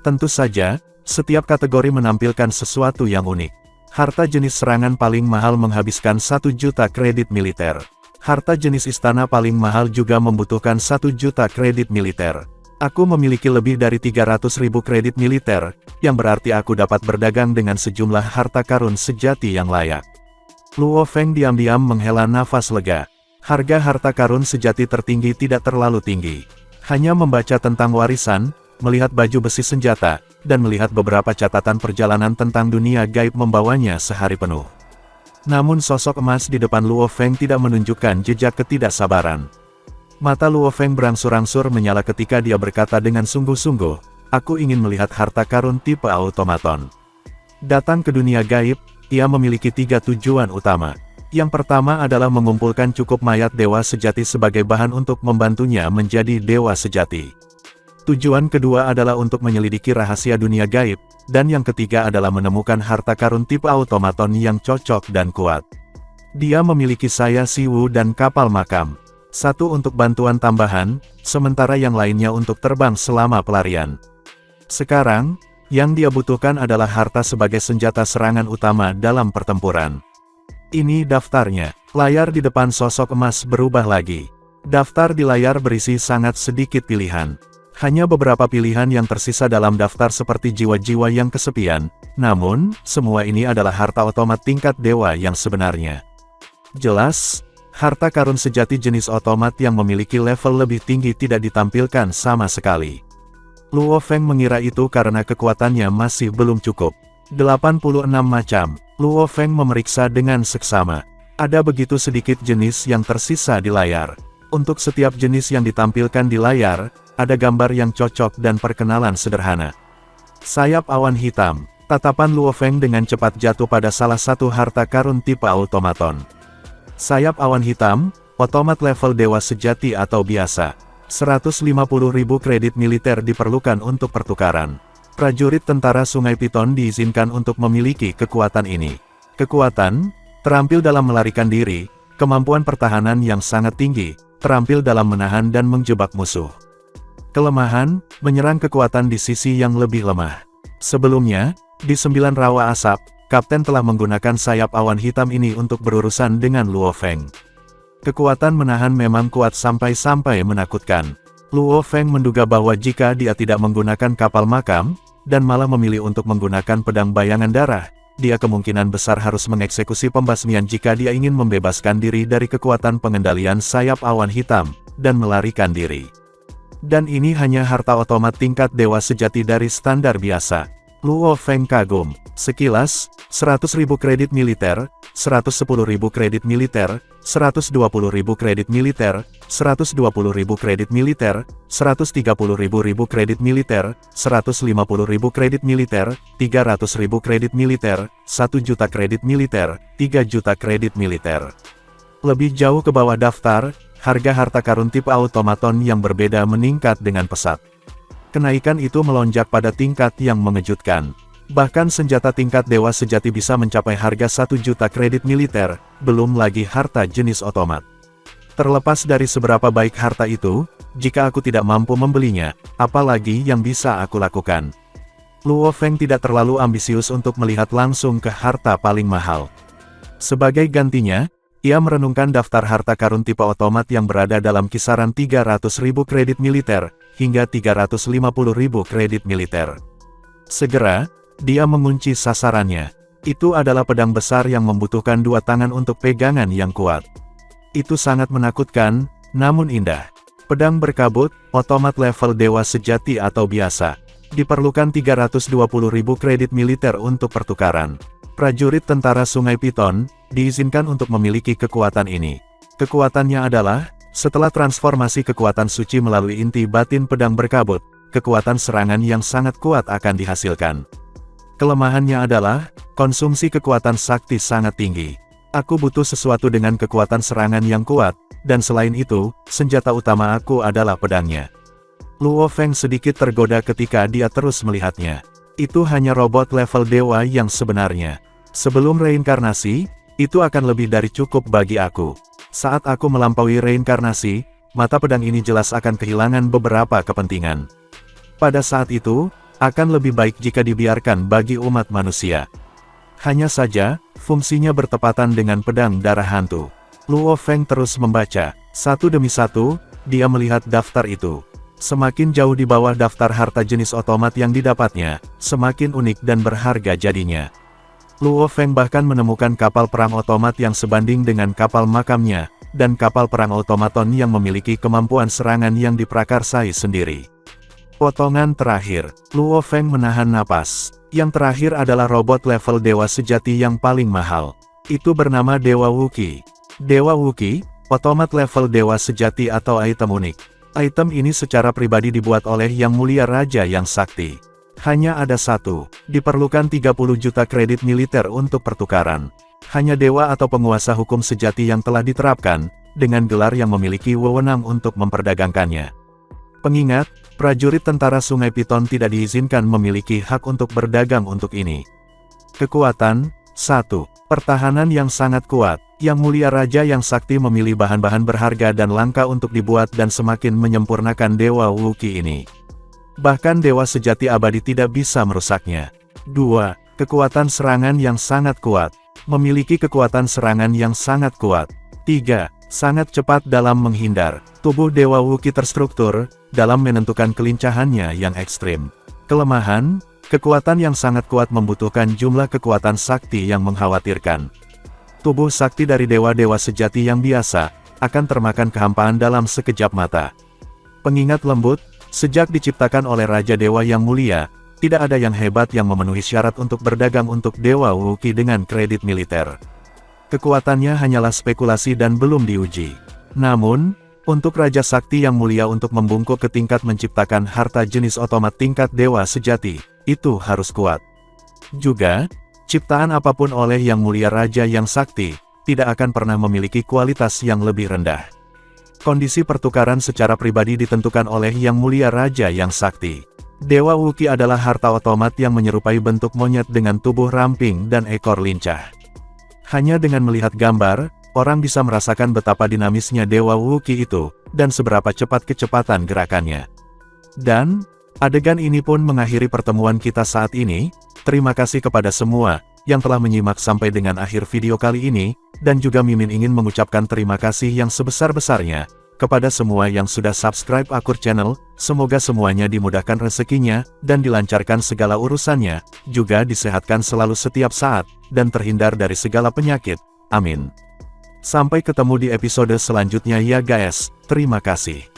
Tentu saja, setiap kategori menampilkan sesuatu yang unik. Harta jenis serangan paling mahal menghabiskan 1 juta kredit militer. Harta jenis istana paling mahal juga membutuhkan 1 juta kredit militer. Aku memiliki lebih dari 300.000 kredit militer, yang berarti aku dapat berdagang dengan sejumlah harta karun sejati yang layak. Luo Feng diam-diam menghela nafas lega. Harga harta karun sejati tertinggi tidak terlalu tinggi. Hanya membaca tentang warisan, melihat baju besi senjata, dan melihat beberapa catatan perjalanan tentang dunia gaib membawanya sehari penuh. Namun sosok emas di depan Luo Feng tidak menunjukkan jejak ketidaksabaran. Mata Luo Feng berangsur-angsur menyala ketika dia berkata dengan sungguh-sungguh, aku ingin melihat harta karun tipe automaton. Datang ke dunia gaib, ia memiliki 3 tujuan utama. Yang pertama adalah mengumpulkan cukup mayat dewa sejati sebagai bahan untuk membantunya menjadi dewa sejati. Tujuan kedua adalah untuk menyelidiki rahasia dunia gaib, dan yang ketiga adalah menemukan harta karun tipe automaton yang cocok dan kuat. Dia memiliki saya Siwu dan kapal makam. 1 untuk bantuan tambahan, sementara yang lainnya untuk terbang selama pelarian. Sekarang, yang dia butuhkan adalah harta sebagai senjata serangan utama dalam pertempuran. Ini daftarnya. Layar di depan sosok emas berubah lagi. Daftar di layar berisi sangat sedikit pilihan. Hanya beberapa pilihan yang tersisa dalam daftar seperti jiwa-jiwa yang kesepian, namun, semua ini adalah harta otomat tingkat dewa yang sebenarnya. Jelas, harta karun sejati jenis otomat yang memiliki level lebih tinggi tidak ditampilkan sama sekali. Luo Feng mengira itu karena kekuatannya masih belum cukup. 86 macam. Luo Feng memeriksa dengan seksama. Ada begitu sedikit jenis yang tersisa di layar. Untuk setiap jenis yang ditampilkan di layar, ada gambar yang cocok dan perkenalan sederhana. Sayap awan hitam. Tatapan Luo Feng dengan cepat jatuh pada salah satu harta karun tipe automaton. Sayap awan hitam, otomat level dewa sejati atau biasa. 150.000 kredit militer diperlukan untuk pertukaran. Prajurit tentara Sungai Piton diizinkan untuk memiliki kekuatan ini. Kekuatan, terampil dalam melarikan diri, kemampuan pertahanan yang sangat tinggi, terampil dalam menahan dan menjebak musuh. Kelemahan, menyerang kekuatan di sisi yang lebih lemah. Sebelumnya, di 9 rawa asap, Kapten telah menggunakan sayap awan hitam ini untuk berurusan dengan Luo Feng. Kekuatan menahan memang kuat sampai-sampai menakutkan. Luo Feng menduga bahwa jika dia tidak menggunakan kapal makam, dan malah memilih untuk menggunakan pedang bayangan darah, dia kemungkinan besar harus mengeksekusi pembasmian jika dia ingin membebaskan diri dari kekuatan pengendalian sayap awan hitam, dan melarikan diri. Dan ini hanya harta otomat tingkat dewa sejati dari standar biasa. Luo Feng kagum. Sekilas, 100.000 kredit militer, 110.000 kredit militer, 120.000 kredit militer, 120.000 kredit militer, 130.000 kredit militer, 150.000 kredit militer, 300.000 kredit militer, 1 juta kredit militer, 3 juta kredit militer. Lebih jauh ke bawah daftar, harga harta karun tipe automaton yang berbeda meningkat dengan pesat. Kenaikan itu melonjak pada tingkat yang mengejutkan. Bahkan senjata tingkat dewa sejati bisa mencapai harga 1 juta kredit militer, belum lagi harta jenis otomat. Terlepas dari seberapa baik harta itu, jika aku tidak mampu membelinya, apalagi yang bisa aku lakukan. Luo Feng tidak terlalu ambisius untuk melihat langsung ke harta paling mahal. Sebagai gantinya, ia merenungkan daftar harta karun tipe otomat yang berada dalam kisaran 300.000 kredit militer, hingga 350.000 kredit militer. Segera, dia mengunci sasarannya. Itu adalah pedang besar yang membutuhkan 2 tangan untuk pegangan yang kuat. Itu sangat menakutkan, namun indah. Pedang berkabut, otomat level dewa sejati atau biasa. Diperlukan 320.000 kredit militer untuk pertukaran. Prajurit tentara Sungai Piton diizinkan untuk memiliki kekuatan ini. Kekuatannya adalah, setelah transformasi kekuatan suci melalui inti batin pedang berkabut, kekuatan serangan yang sangat kuat akan dihasilkan. Kelemahannya adalah, konsumsi kekuatan sakti sangat tinggi. Aku butuh sesuatu dengan kekuatan serangan yang kuat, dan selain itu, senjata utama aku adalah pedangnya. Luo Feng sedikit tergoda ketika dia terus melihatnya. Itu hanya robot level dewa yang sebenarnya. Sebelum reinkarnasi, itu akan lebih dari cukup bagi aku. Saat aku melampaui reinkarnasi, mata pedang ini jelas akan kehilangan beberapa kepentingan. Pada saat itu, akan lebih baik jika dibiarkan bagi umat manusia. Hanya saja, fungsinya bertepatan dengan pedang darah hantu. Luo Feng terus membaca. Satu demi satu, dia melihat daftar itu. Semakin jauh di bawah daftar harta jenis otomat yang didapatnya, semakin unik dan berharga jadinya. Luo Feng bahkan menemukan kapal perang otomat yang sebanding dengan kapal makamnya, dan kapal perang otomaton yang memiliki kemampuan serangan yang diprakarsai sendiri. Potongan terakhir, Luo Feng menahan napas. Yang terakhir adalah robot level dewa sejati yang paling mahal. Itu bernama Dewa Wuki. Dewa Wuki, otomat level dewa sejati atau item unik. Item ini secara pribadi dibuat oleh Yang Mulia Raja yang Sakti. Hanya ada satu, diperlukan 30 juta kredit militer untuk pertukaran. Hanya dewa atau penguasa hukum sejati yang telah diterapkan, dengan gelar yang memiliki wewenang untuk memperdagangkannya. Pengingat, prajurit tentara Sungai Piton tidak diizinkan memiliki hak untuk berdagang untuk ini. Kekuatan, 1. Pertahanan yang sangat kuat. Yang Mulia Raja yang Sakti memilih bahan-bahan berharga dan langka untuk dibuat dan semakin menyempurnakan Dewa Wuki ini. Bahkan dewa sejati abadi tidak bisa merusaknya. 2. Kekuatan serangan yang sangat kuat. Memiliki kekuatan serangan yang sangat kuat. 3. Sangat cepat dalam menghindar. Tubuh Dewa Wuki terstruktur, dalam menentukan kelincahannya yang ekstrim. Kelemahan, kekuatan yang sangat kuat membutuhkan jumlah kekuatan sakti yang mengkhawatirkan. Tubuh sakti dari dewa-dewa sejati yang biasa, akan termakan kehampaan dalam sekejap mata. Pengingat lembut, sejak diciptakan oleh Raja Dewa yang mulia, tidak ada yang hebat yang memenuhi syarat untuk berdagang untuk Dewa Wuki dengan kredit militer. Kekuatannya hanyalah spekulasi dan belum diuji. Namun, Untuk Raja Sakti yang mulia untuk membungkuk ke tingkat menciptakan harta jenis otomat tingkat dewa sejati, itu harus kuat. Juga, ciptaan apapun oleh Yang Mulia Raja yang sakti, tidak akan pernah memiliki kualitas yang lebih rendah. Kondisi pertukaran secara pribadi ditentukan oleh Yang Mulia Raja yang sakti. Dewa Wuki adalah harta otomat yang menyerupai bentuk monyet dengan tubuh ramping dan ekor lincah. Hanya dengan melihat gambar, orang bisa merasakan betapa dinamisnya Dewa Wuki itu, dan seberapa cepat kecepatan gerakannya. Dan, adegan ini pun mengakhiri pertemuan kita saat ini. Terima kasih kepada semua yang telah menyimak sampai dengan akhir video kali ini, dan juga Mimin ingin mengucapkan terima kasih yang sebesar-besarnya kepada semua yang sudah subscribe Akur Channel. Semoga semuanya dimudahkan rezekinya, dan dilancarkan segala urusannya, juga disehatkan selalu setiap saat, dan terhindar dari segala penyakit. Amin. Sampai ketemu di episode selanjutnya ya guys, terima kasih.